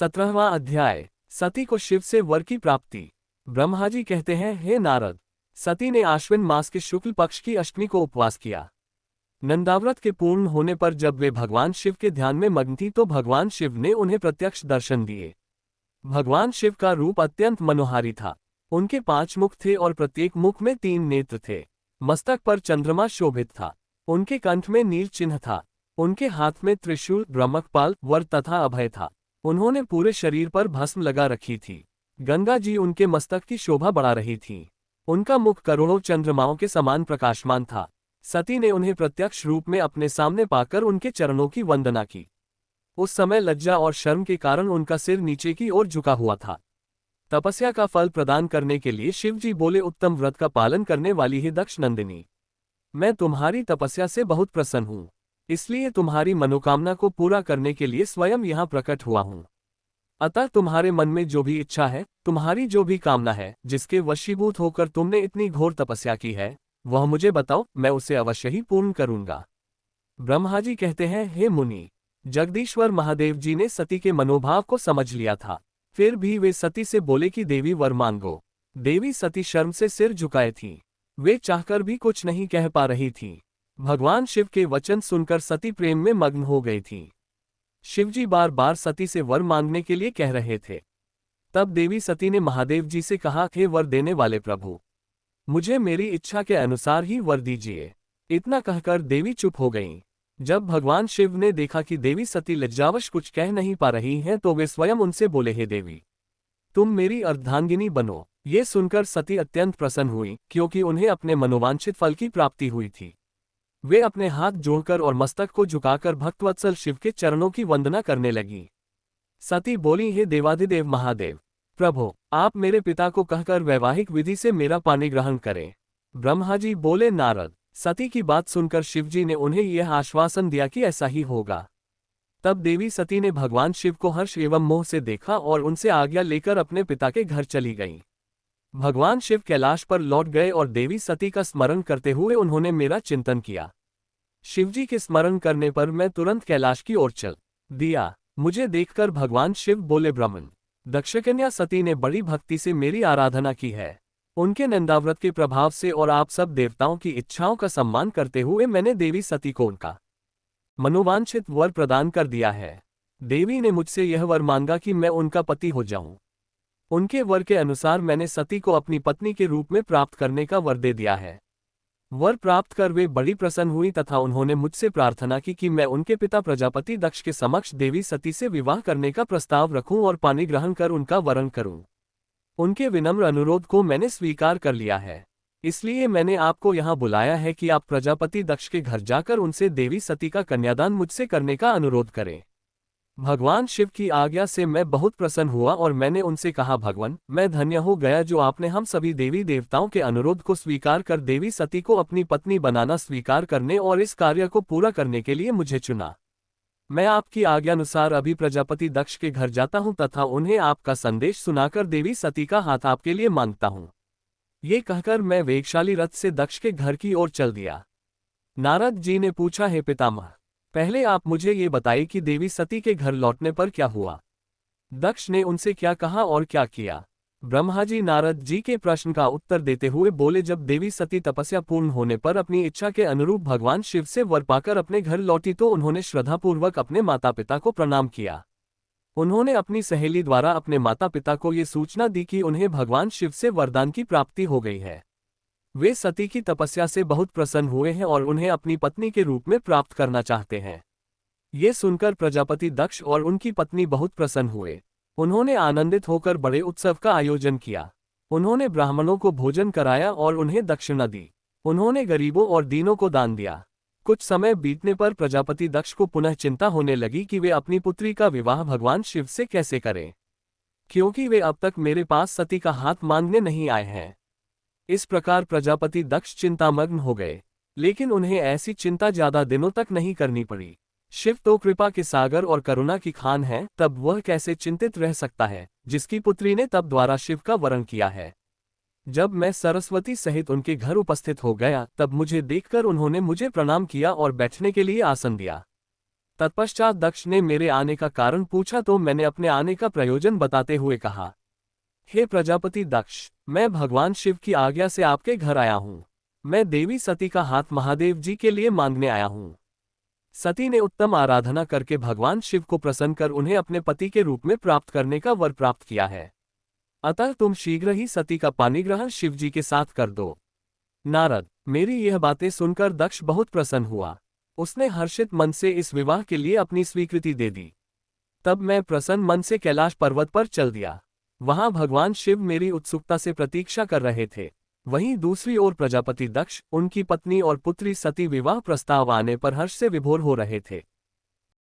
17वां अध्याय। सती को शिव से वर की प्राप्ति। ब्रह्मा जी कहते हैं, हे नारद, सती ने आश्विन मास के शुक्ल पक्ष की अष्टमी को उपवास किया। नंदाव्रत के पूर्ण होने पर जब वे भगवान शिव के ध्यान में मग्न थी तो भगवान शिव ने उन्हें प्रत्यक्ष दर्शन दिए। भगवान शिव का रूप अत्यंत मनोहारी था। उनके 5 मुख थे और प्रत्येक मुख में 3 नेत्र थे। मस्तक पर चंद्रमा शोभित था। उनके कंठ में नील चिन्ह था। उनके हाथ में त्रिशूल, ब्रह्मकपाल, वर तथा अभय था। उन्होंने पूरे शरीर पर भस्म लगा रखी थी। गंगा जी उनके मस्तक की शोभा बढ़ा रही थी। उनका मुख करोड़ों चंद्रमाओं के समान प्रकाशमान था। सती ने उन्हें प्रत्यक्ष रूप में अपने सामने पाकर उनके चरणों की वंदना की। उस समय लज्जा और शर्म के कारण उनका सिर नीचे की ओर झुका हुआ था। तपस्या का फल प्रदान करने के लिए शिव जी बोले, उत्तम व्रत का पालन करने वाली है दक्ष नंदिनी, मैं तुम्हारी तपस्या से बहुत प्रसन्न हूँ, इसलिए तुम्हारी मनोकामना को पूरा करने के लिए स्वयं यहाँ प्रकट हुआ हूँ। अतः तुम्हारे मन में जो भी इच्छा है, तुम्हारी जो भी कामना है, जिसके वशीभूत होकर तुमने इतनी घोर तपस्या की है, वह मुझे बताओ, मैं उसे अवश्य ही पूर्ण करूंगा। ब्रह्मा जी कहते हैं, हे मुनि, जगदीश्वर महादेव जी ने सती के मनोभाव को समझ लिया था। फिर भी वे सती से बोले कि देवी वर मांगो। देवी सती शर्म से सिर झुकाए थी। वे चाहकर भी कुछ नहीं कह पा रही थी। भगवान शिव के वचन सुनकर सती प्रेम में मग्न हो गई थी। शिवजी बार बार सती से वर मांगने के लिए कह रहे थे। तब देवी सती ने महादेव जी से कहा, हे वर देने वाले प्रभु, मुझे मेरी इच्छा के अनुसार ही वर दीजिए। इतना कहकर देवी चुप हो गईं। जब भगवान शिव ने देखा कि देवी सती लज्जावश कुछ कह नहीं पा रही हैं तो वे स्वयं उनसे बोले, हे देवी, तुम मेरी अर्धांगिनी बनो। ये सुनकर सती अत्यंत प्रसन्न हुई, क्योंकि उन्हें अपने मनोवांछित फल की प्राप्ति हुई थी। वे अपने हाथ जोड़कर और मस्तक को झुकाकर भक्तवत्सल शिव के चरणों की वंदना करने लगी। सती बोली, हे देवाधिदेव महादेव, प्रभु, आप मेरे पिता को कहकर वैवाहिक विधि से मेरा पानी ग्रहण करें। ब्रह्मा जी बोले, नारद, सती की बात सुनकर शिवजी ने उन्हें यह आश्वासन दिया कि ऐसा ही होगा। तब देवी सती ने भगवान शिव को हर्ष एवं मोह से देखा और उनसे आज्ञा लेकर अपने पिता के घर चली गईं। भगवान शिव कैलाश पर लौट गए और देवी सती का स्मरण करते हुए उन्होंने मेरा चिंतन किया। शिवजी के स्मरण करने पर मैं तुरंत कैलाश की ओर चल दिया। मुझे देखकर भगवान शिव बोले, ब्राह्मण, दक्षकन्या सती ने बड़ी भक्ति से मेरी आराधना की है। उनके नंदाव्रत के प्रभाव से और आप सब देवताओं की इच्छाओं का सम्मान करते हुए मैंने देवी सती को उनका मनोवांछित वर प्रदान कर दिया है। देवी ने मुझसे यह वर मांगा कि मैं उनका पति हो जाऊं। उनके वर के अनुसार मैंने सती को अपनी पत्नी के रूप में प्राप्त करने का वर दे दिया है। वर प्राप्त कर वे बड़ी प्रसन्न हुई तथा उन्होंने मुझसे प्रार्थना की कि मैं उनके पिता प्रजापति दक्ष के समक्ष देवी सती से विवाह करने का प्रस्ताव रखूं और पानी ग्रहण कर उनका वरण करूं। उनके विनम्र अनुरोध को मैंने स्वीकार कर लिया है। इसलिए मैंने आपको यहाँ बुलाया है कि आप प्रजापति दक्ष के घर जाकर उनसे देवी सती का कन्यादान मुझसे करने का अनुरोध करें। भगवान शिव की आज्ञा से मैं बहुत प्रसन्न हुआ और मैंने उनसे कहा, भगवान, मैं धन्य हो गया जो आपने हम सभी देवी देवताओं के अनुरोध को स्वीकार कर देवी सती को अपनी पत्नी बनाना स्वीकार करने और इस कार्य को पूरा करने के लिए मुझे चुना। मैं आपकी आज्ञानुसार अभी प्रजापति दक्ष के घर जाता हूँ तथा उन्हें आपका संदेश सुनाकर देवी सती का हाथ आपके लिए मांगता हूँ। ये कहकर मैं वेगशाली रथ से दक्ष के घर की ओर चल दिया। नारद जी ने पूछा, हे पितामह, पहले आप मुझे ये बताइए कि देवी सती के घर लौटने पर क्या हुआ। दक्ष ने उनसे क्या कहा और क्या किया। ब्रह्मा जी नारद जी के प्रश्न का उत्तर देते हुए बोले, जब देवी सती तपस्या पूर्ण होने पर अपनी इच्छा के अनुरूप भगवान शिव से वर पाकर अपने घर लौटी तो उन्होंने श्रद्धापूर्वक अपने माता पिता को प्रणाम किया। उन्होंने अपनी सहेली द्वारा अपने माता पिता को ये सूचना दी कि उन्हें भगवान शिव से वरदान की प्राप्ति हो गई है। वे सती की तपस्या से बहुत प्रसन्न हुए हैं और उन्हें अपनी पत्नी के रूप में प्राप्त करना चाहते हैं। ये सुनकर प्रजापति दक्ष और उनकी पत्नी बहुत प्रसन्न हुए। उन्होंने आनंदित होकर बड़े उत्सव का आयोजन किया। उन्होंने ब्राह्मणों को भोजन कराया और उन्हें दक्षिणा दी। उन्होंने गरीबों और दीनों को दान दिया। कुछ समय बीतने पर प्रजापति दक्ष को पुनः चिंता होने लगी कि वे अपनी पुत्री का विवाह भगवान शिव से कैसे करें, क्योंकि वे अब तक मेरे पास सती का हाथ मांगने नहीं आए हैं। इस प्रकार प्रजापति दक्ष चिंतामग्न हो गए, लेकिन उन्हें ऐसी चिंता ज्यादा दिनों तक नहीं करनी पड़ी। शिव तो कृपा के सागर और करुणा की खान है, तब वह कैसे चिंतित रह सकता है जिसकी पुत्री ने तब द्वारा शिव का वरण किया है। जब मैं सरस्वती सहित उनके घर उपस्थित हो गया तब मुझे देखकर उन्होंने मुझे प्रणाम किया और बैठने के लिए आसन दिया। तत्पश्चात दक्ष ने मेरे आने का कारण पूछा तो मैंने अपने आने का प्रयोजन बताते हुए कहा, हे प्रजापति दक्ष, मैं भगवान शिव की आज्ञा से आपके घर आया हूँ। मैं देवी सती का हाथ महादेव जी के लिए मांगने आया हूँ। सती ने उत्तम आराधना करके भगवान शिव को प्रसन्न कर उन्हें अपने पति के रूप में प्राप्त करने का वर प्राप्त किया है। अतः तुम शीघ्र ही सती का पाणिग्रहण शिव जी के साथ कर दो। नारद, मेरी यह बातें सुनकर दक्ष बहुत प्रसन्न हुआ। उसने हर्षित मन से इस विवाह के लिए अपनी स्वीकृति दे दी। तब मैं प्रसन्न मन से कैलाश पर्वत पर चल दिया। वहां भगवान शिव मेरी उत्सुकता से प्रतीक्षा कर रहे थे। वहीं दूसरी ओर प्रजापति दक्ष, उनकी पत्नी और पुत्री सती विवाह प्रस्ताव आने पर हर्ष से विभोर हो रहे थे।